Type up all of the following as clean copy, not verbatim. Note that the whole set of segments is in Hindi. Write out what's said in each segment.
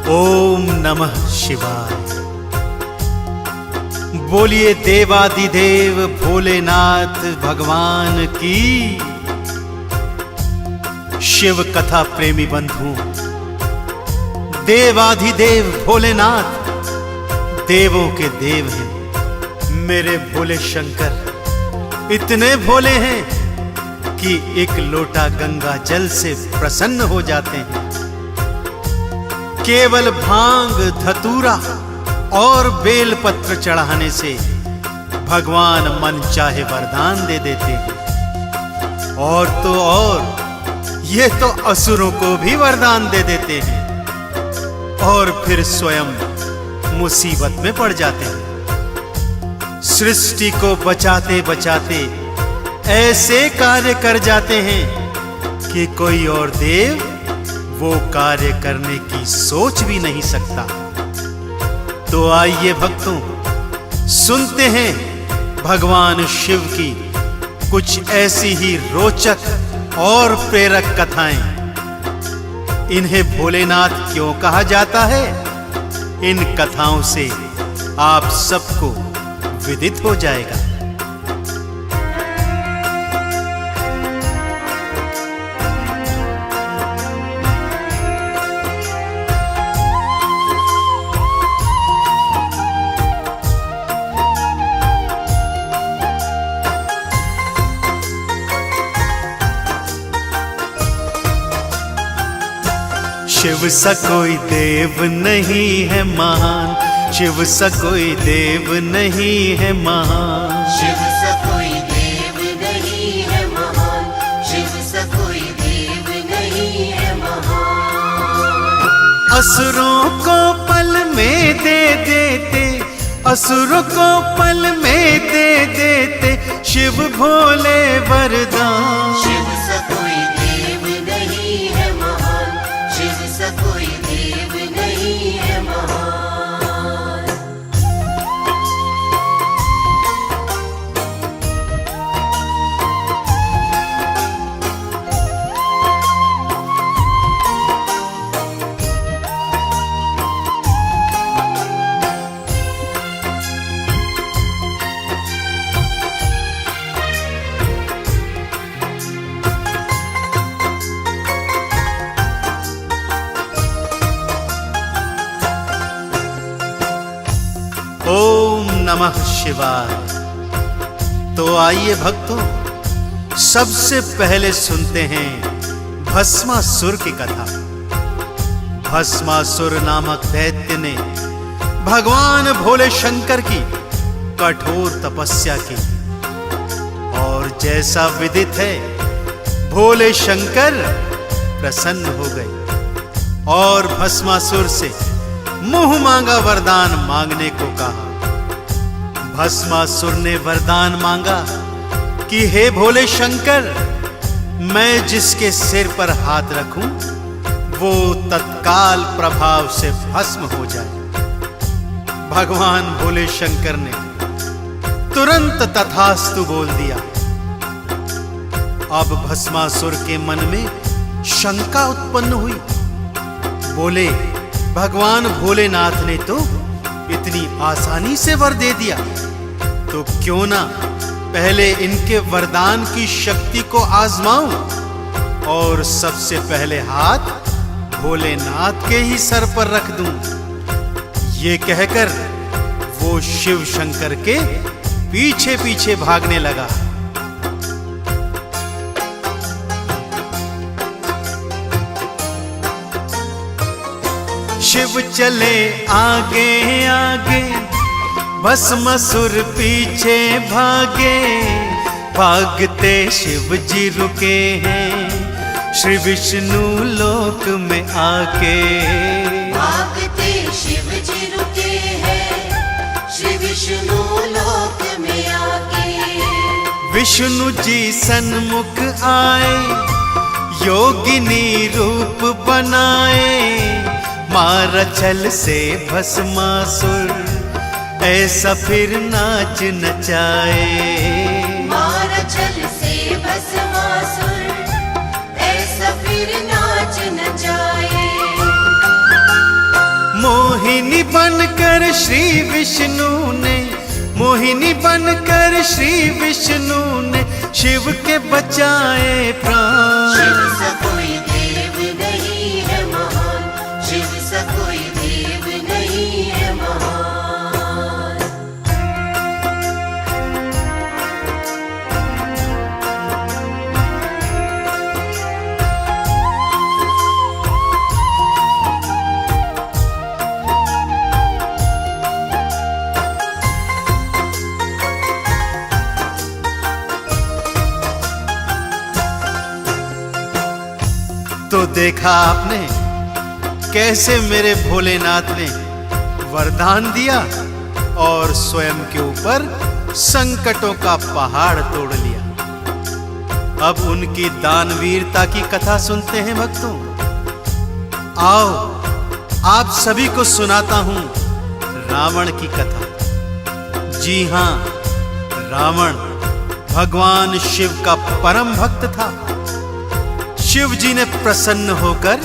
ओम नमः शिवाय। बोलिए देवादिदेव भोलेनाथ भगवान की। शिव कथा प्रेमी बंधु, देवाधिदेव भोलेनाथ देवों के देव हैं। मेरे भोले शंकर इतने भोले हैं कि एक लोटा गंगा जल से प्रसन्न हो जाते हैं। केवल भांग, धतूरा और बेलपत्र चढ़ाने से भगवान मन चाहे वरदान दे देते हैं। और तो और ये तो असुरों को भी वरदान दे देते हैं और फिर स्वयं मुसीबत में पड़ जाते हैं। सृष्टि को बचाते बचाते ऐसे कार्य कर जाते हैं कि कोई और देव वो कार्य करने की सोच भी नहीं सकता। तो आइए भक्तों, सुनते हैं भगवान शिव की कुछ ऐसी ही रोचक और प्रेरक कथाएं। इन्हें भोलेनाथ क्यों कहा जाता है, इन कथाओं से आप सबको विदित हो जाएगा। शिव सा कोई देव नहीं है महान, शिव सा कोई देव नहीं है महान। शिव सा कोई देव नहीं है महान, शिव सा कोई देव नहीं है महान। असुरों को पल में दे देते, असुरों को पल में दे देते शिव भोले वरदान। शिव सा कोई देव नहीं है महान, शिव सा कोई देव नहीं है महान। ओम नमः शिवाय। तो आइए भक्तों, सबसे पहले सुनते हैं भस्मासुर की कथा। भस्मासुर नामक दैत्य ने भगवान भोले शंकर की कठोर तपस्या की और जैसा विदित है भोले शंकर प्रसन्न हो गए और भस्मासुर से मुंह मांगा वरदान मांगने को कहा। भस्मासुर ने वरदान मांगा कि हे भोले शंकर, मैं जिसके सिर पर हाथ रखूं वो तत्काल प्रभाव से भस्म हो जाए। भगवान भोले शंकर ने तुरंत तथास्तु बोल दिया। अब भस्मासुर के मन में शंका उत्पन्न हुई। बोले, भगवान भोलेनाथ ने तो इतनी आसानी से वर दे दिया, तो क्यों ना पहले इनके वरदान की शक्ति को आजमाऊं और सबसे पहले हाथ भोलेनाथ के ही सर पर रख दूं। ये कहकर वो शिव शंकर के पीछे पीछे भागने लगा। शिव चले आगे आगे, भस्मासुर पीछे भागे। भागते शिव जी रुके हैं श्री विष्णु लोक में आके। भागते शिव जी रुके हैं श्री विष्णु लोक में आके। विष्णु जी सन्मुख आए, योगिनी रूप बनाए। मारा छल से भस्मासुर, ऐसा फिर नाच नचाए। मारा छल से भस्मासुर, ऐसा फिर नाच नचाए। विष्णु ने, मोहिनी बनकर श्री विष्णु ने शिव के बचाए प्राण। शिव सा कोई देव नहीं है महान, शिव सा कोई देव नहीं है महान। तो देखा आपने कैसे मेरे भोलेनाथ ने वरदान दिया और स्वयं के ऊपर संकटों का पहाड़ तोड़ लिया। अब उनकी दानवीरता की कथा सुनते हैं भक्तों। आओ आप सभी को सुनाता हूं रावण की कथा। जी हां, रावण भगवान शिव का परम भक्त था। शिव जी ने प्रसन्न होकर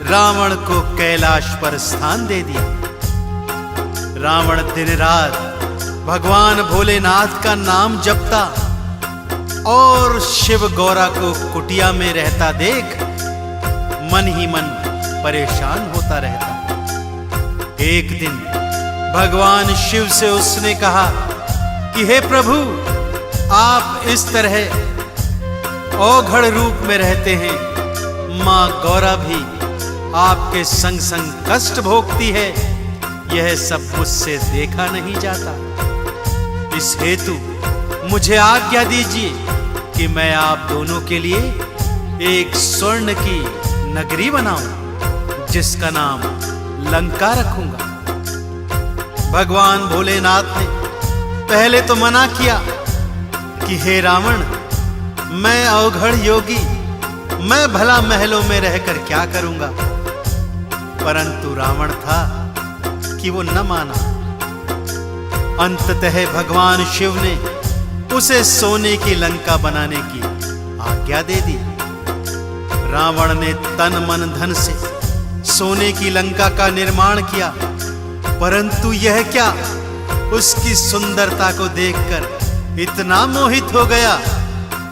रावण को कैलाश पर स्थान दे दिया। रावण दिन रात भगवान भोलेनाथ का नाम जपता और शिव गौरा को कुटिया में रहता देख मन ही मन परेशान होता रहता। एक दिन भगवान शिव से उसने कहा कि हे प्रभु, आप इस तरह औघड़ रूप में रहते हैं, मां गौरा भी आपके संग संग कष्ट भोगती है, यह सब मुझसे देखा नहीं जाता। इस हेतु मुझे आज्ञा दीजिए कि मैं आप दोनों के लिए एक स्वर्ण की नगरी बनाऊं, जिसका नाम लंका रखूंगा। भगवान भोलेनाथ ने पहले तो मना किया कि हे रावण, मैं अवघड़ योगी, मैं भला महलों में रहकर क्या करूंगा। परंतु रावण था कि वो न माना। अंततः भगवान शिव ने उसे सोने की लंका बनाने की आज्ञा दे दी। रावण ने तन मन धन से सोने की लंका का निर्माण किया, परंतु यह क्या, उसकी सुंदरता को देखकर इतना मोहित हो गया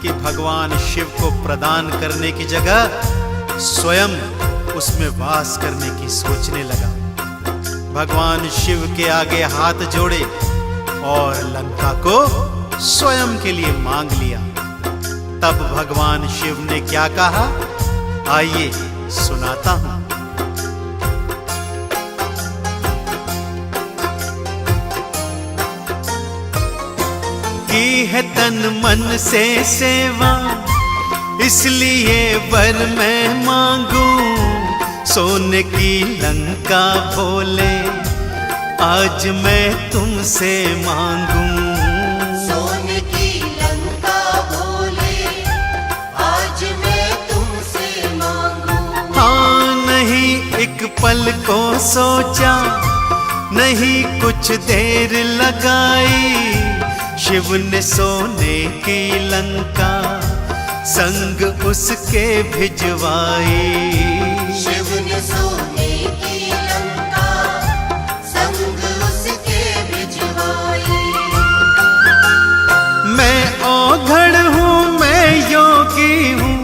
कि भगवान शिव को प्रदान करने की जगह स्वयं उसमें वास करने की सोचने लगा। भगवान शिव के आगे हाथ जोड़े और लंका को स्वयं के लिए मांग लिया। तब भगवान शिव ने क्या कहा, आइए सुनाता हूं। की है तन मन से सेवा, इसलिए वर मैं मांगू। सोने की लंका भोले, आज मैं तुमसे मांगू। सोने की लंका भोले, आज मैं तुमसे मांगू। हाँ, नहीं एक पल को सोचा, नहीं कुछ देर लगाई। शिव ने सोने की लंका संग उसके भिजवाई। शिव ने सोने की लंका संग उसके भिजवाई। मैं औघड़ हूँ, मैं योगी हूँ,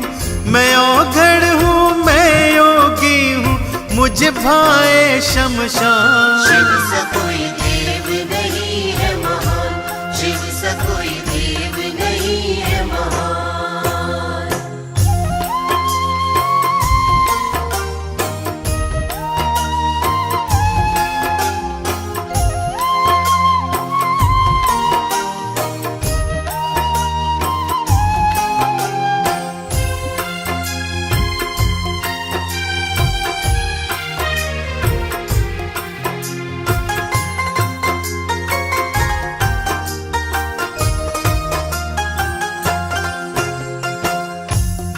मैं औघड़ हूँ, मैं योगी हूँ, मुझे भाए शमशान। शिव सा कोई देव नहीं है महान, शिव सा कोई देव नहीं है महान।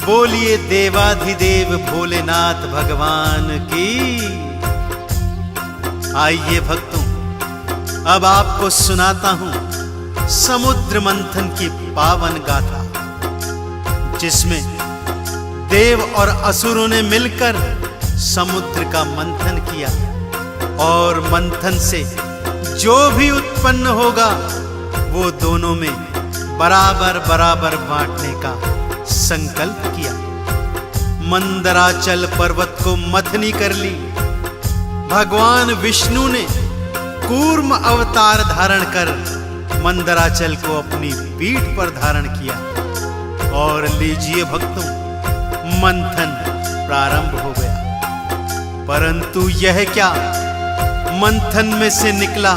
बोलिए देवाधिदेव भोलेनाथ भगवान की। आइए भक्तों, अब आपको सुनाता हूं समुद्र मंथन की पावन गाथा, जिसमें देव और असुरों ने मिलकर समुद्र का मंथन किया और मंथन से जो भी उत्पन्न होगा वो दोनों में बराबर बराबर बांटने का संकल्प किया। मंदराचल पर्वत को मथनी कर ली। भगवान विष्णु ने कूर्म अवतार धारण कर मंदराचल को अपनी पीठ पर धारण किया। और लीजिए भक्तों, मंथन प्रारंभ हो गया। परंतु यह क्या, मंथन में से निकला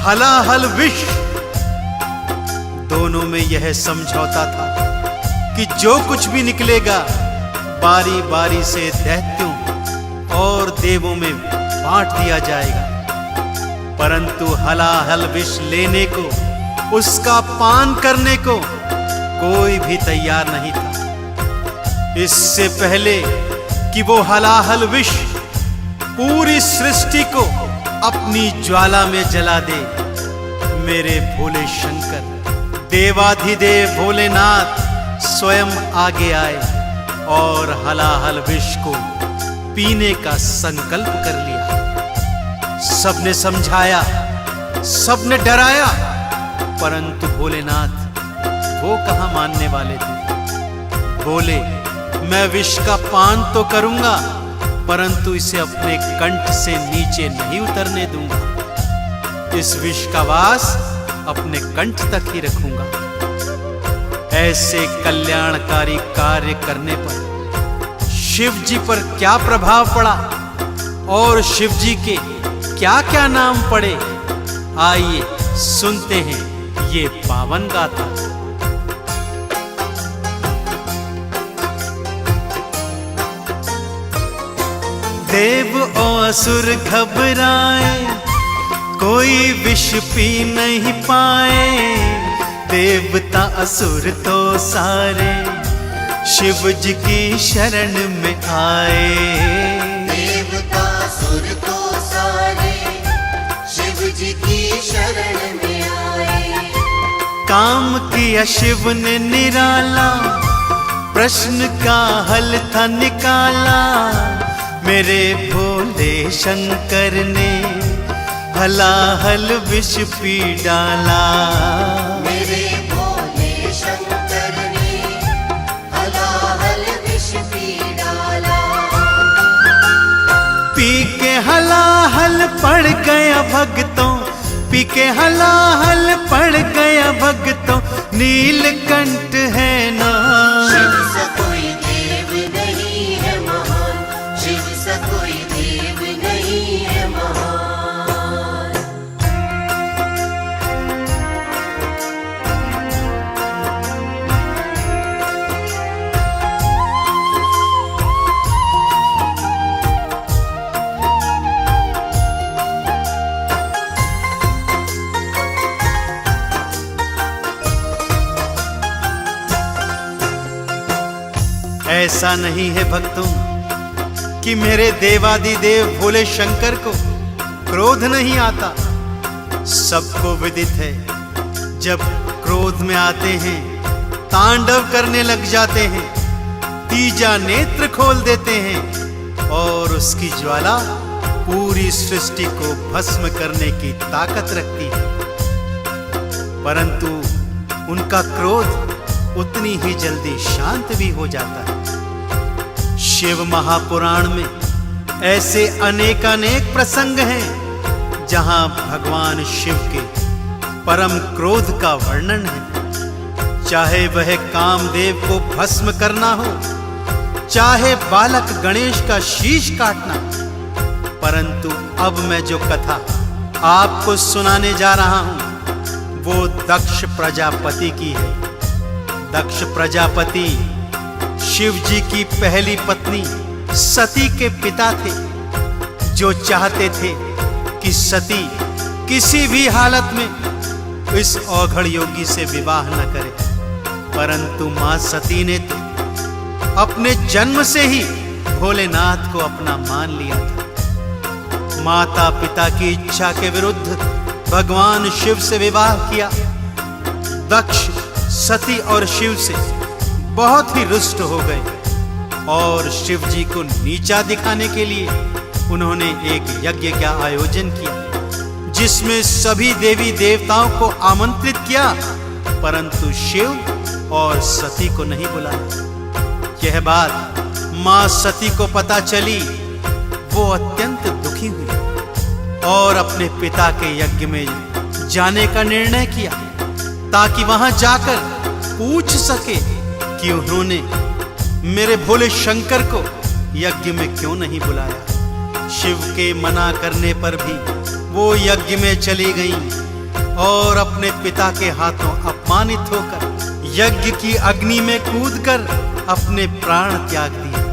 हलाहल विष। दोनों में यह समझौता था कि जो कुछ भी निकलेगा बारी बारी से दैत्यों और देवों में बांट दिया जाएगा। परंतु हलाहल विष लेने को, उसका पान करने को कोई भी तैयार नहीं था। इससे पहले कि वो हलाहल विष पूरी सृष्टि को अपनी ज्वाला में जला दे, मेरे भोले शंकर देवाधिदेव भोलेनाथ स्वयं आगे आए और हलाहल विष को पीने का संकल्प कर लिया। सबने समझाया, सबने डराया, परंतु भोलेनाथ वो कहां मानने वाले थे। बोले, मैं विष का पान तो करूंगा, परंतु इसे अपने कंठ से नीचे नहीं उतरने दूंगा। इस विष का वास अपने कंठ तक ही रखूंगा। ऐसे कल्याणकारी कार्य करने पर शिव जी पर क्या प्रभाव पड़ा और शिव जी के क्या क्या नाम पड़े, आइए सुनते हैं ये पावन गाथा। देव और असुर घबराए, कोई विष पी नहीं पाए। देवता असुर तो सारे शिव जी की शरण में आए। देवता असुर तो सारे शिव जी की शरण में आए। काम किया शिव ने निराला, प्रश्न का हल था निकाला। मेरे भोले शंकर ने हलाहल विष पी डाला। मेरे भोले शंकर ने हलाहल विष पी डाला। पी के हलाहल पड़ गया भक्तों, पी के हलाहल पड़ गया भक्तों। नीलकंठ है ना, शिव सा कोई देव नहीं है महान। शिव सा कोई देव नहीं है महान। ऐसा नहीं है भक्तों कि मेरे देवादिदेव भोले शंकर को क्रोध नहीं आता। सबको विदित है, जब क्रोध में आते हैं तांडव करने लग जाते हैं, तीजा नेत्र खोल देते हैं और उसकी ज्वाला पूरी सृष्टि को भस्म करने की ताकत रखती है। परंतु उनका क्रोध उतनी ही जल्दी शांत भी हो जाता है। शिव महापुराण में ऐसे अनेकानेक प्रसंग हैं जहां भगवान शिव के परम क्रोध का वर्णन है। चाहे वह कामदेव को भस्म करना हो, चाहे बालक गणेश का शीश काटना। परंतु अब मैं जो कथा आपको सुनाने जा रहा हूं वो दक्ष प्रजापति की है। दक्ष प्रजापति शिव जी की पहली पत्नी सती के पिता थे, जो चाहते थे कि सती किसी भी हालत में इस औघड़ योगी से विवाह न करे। परंतु मां सती ने तो अपने जन्म से ही भोलेनाथ को अपना मान लिया था। माता पिता की इच्छा के विरुद्ध भगवान शिव से विवाह किया। दक्ष सती और शिव से बहुत ही रुष्ट हो गए और शिव जी को नीचा दिखाने के लिए उन्होंने एक यज्ञ का आयोजन किया, जिसमें सभी देवी देवताओं को आमंत्रित किया, परंतु शिव और सती को नहीं बुलाया। यह बात मां सती को पता चली। वो अत्यंत दुखी हुई और अपने पिता के यज्ञ में जाने का निर्णय किया, ताकि वहां जाकर पूछ सके कि उन्होंने मेरे भोले शंकर को यज्ञ में क्यों नहीं बुलाया। शिव के मना करने पर भी वो यज्ञ में चली गईं और अपने पिता के हाथों अपमानित होकर यज्ञ की अग्नि में कूदकर अपने प्राण त्याग दिए।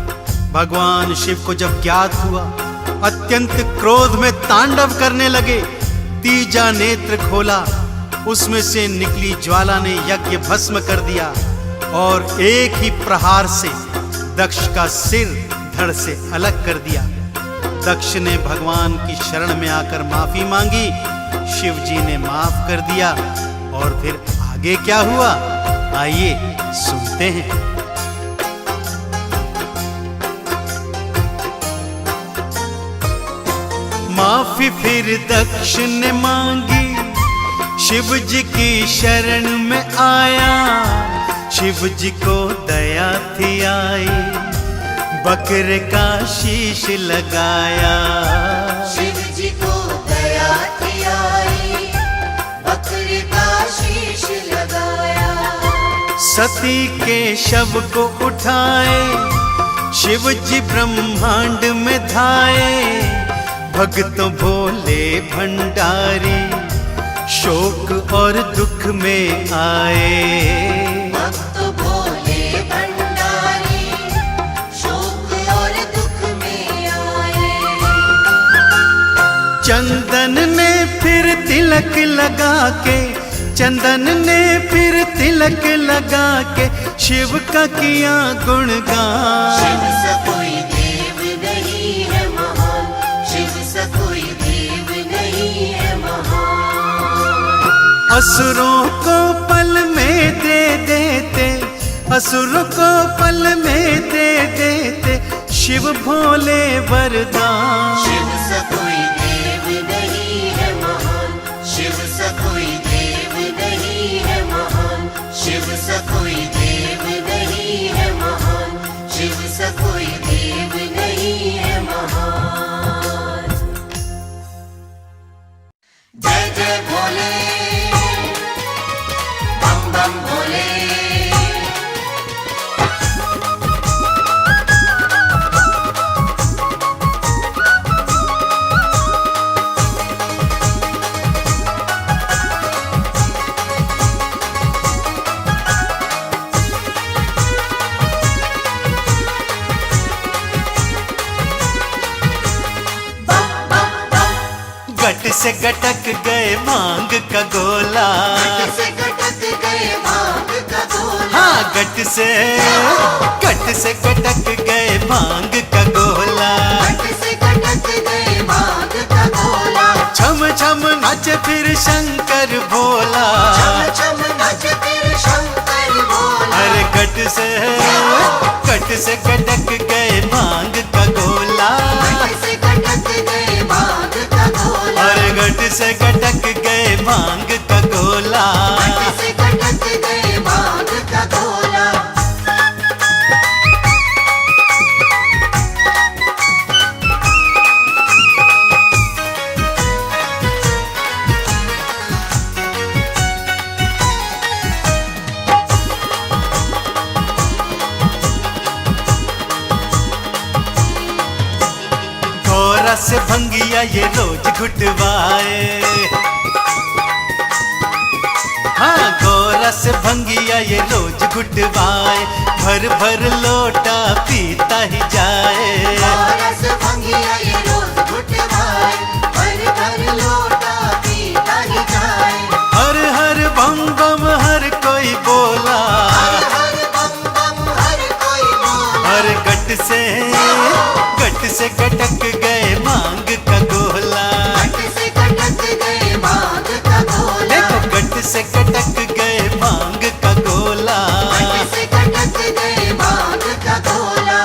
भगवान शिव को जब ज्ञात हुआ, अत्यंत क्रोध में तांडव करने लगे। तीजा नेत्र खोला, उसमें से निकली ज्वाला ने यज्ञ भस्म कर दिया और एक ही प्रहार से दक्ष का सिर धड़ से अलग कर दिया। दक्ष ने भगवान की शरण में आकर माफी मांगी, शिव जी ने माफ कर दिया। और फिर आगे क्या हुआ, आइए सुनते हैं। माफी फिर दक्ष ने मांगी, शिव जी की शरण में आया। शिव जी को दया थी आई, बकरे का शीश लगाया। शिव जी को दया थी आई, बकरे का शीश लगाया। सती के शव को उठाए, शिव जी ब्रह्मांड में धाये। भक्त भोले भंडारी शोक और दुख में आए। भक्त भोले भंडारी शोक और दुख में आए। चंदन ने फिर तिलक लगा के, चंदन ने फिर तिलक लगा के शिव का किया गुणगान। शिव सा कोई देव नहीं है महान, शिव सा कोई देव नहीं है महान। असुरों को पल में दे देते, असुरों को पल में दे देते शिव भोले वरदान। शिव सा कोई देव नहीं है महान, शिव सा कोई देव नहीं है महान। शिव सा कोई देव नहीं है महान, शिव सा कोई देव नहीं है महान। जय जय भोले, बम बम भोले। गट से गटक गए भांग का गोला। गट से गटक गए भांग का गोला। हाँ, गट से गटक गए भांग का गोला। गट से गटक गए भांग का गोला। छम छम नाचे फिर शंकर भोला। छम छम नाचे फिर शंकर भोला। अरे गट से गटक गए भांग का गोला। गट से गटक गए भांग का गोला। अरे गट से गटक गए भांग का गोला। गट से गटक गए भांग का गोला। घोरा से भंगिया ये रोज घुटवाए। हाँ, घोरा से भंगिया ये रोज घुटवाए। भर भर लोटा पीता ही जाए। रस भंगिया ये रोज घुटवाए। भर भर लोटा पीता ही जाए। हर हर बम बम हर कोई बोला। हर हर बम बम हर कोई बोला। हर गट से गटक गए भांग का गोला। गट से गटक गए भांग का गोला। देखो गट से गटक गए भांग का गोला। गट से गटक गए भांग का गोला।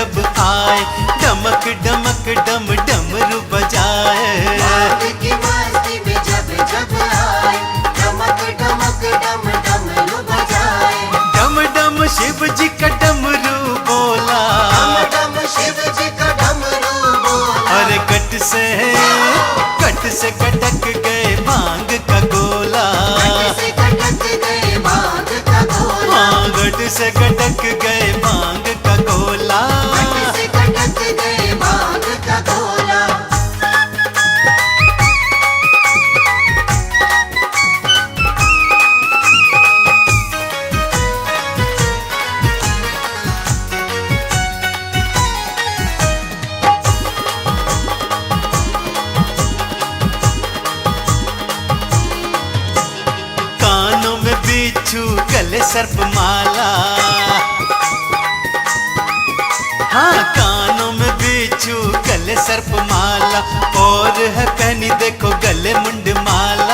जब आए, डमक डमक डम डमरू बजाए। माघ की मस्ती में जब जब आए, डमक डमक डम डमरू बजाए। डम डम शिव जी का डमरू बोला, डम डम शिव जी का डमरू बोला। और कट से कटक गए भांग का गोला। कट से कटक गए भांग का गोला। हाँ, गट से कटक गए भांग का गोला। कट से कटक गए भांग का गोला। कानों में बिच्छू, गले सर्प माला। हाँ, कानों में बिच्छू, गले सर्प माला, और है पहनी देखो गले मुंड माला।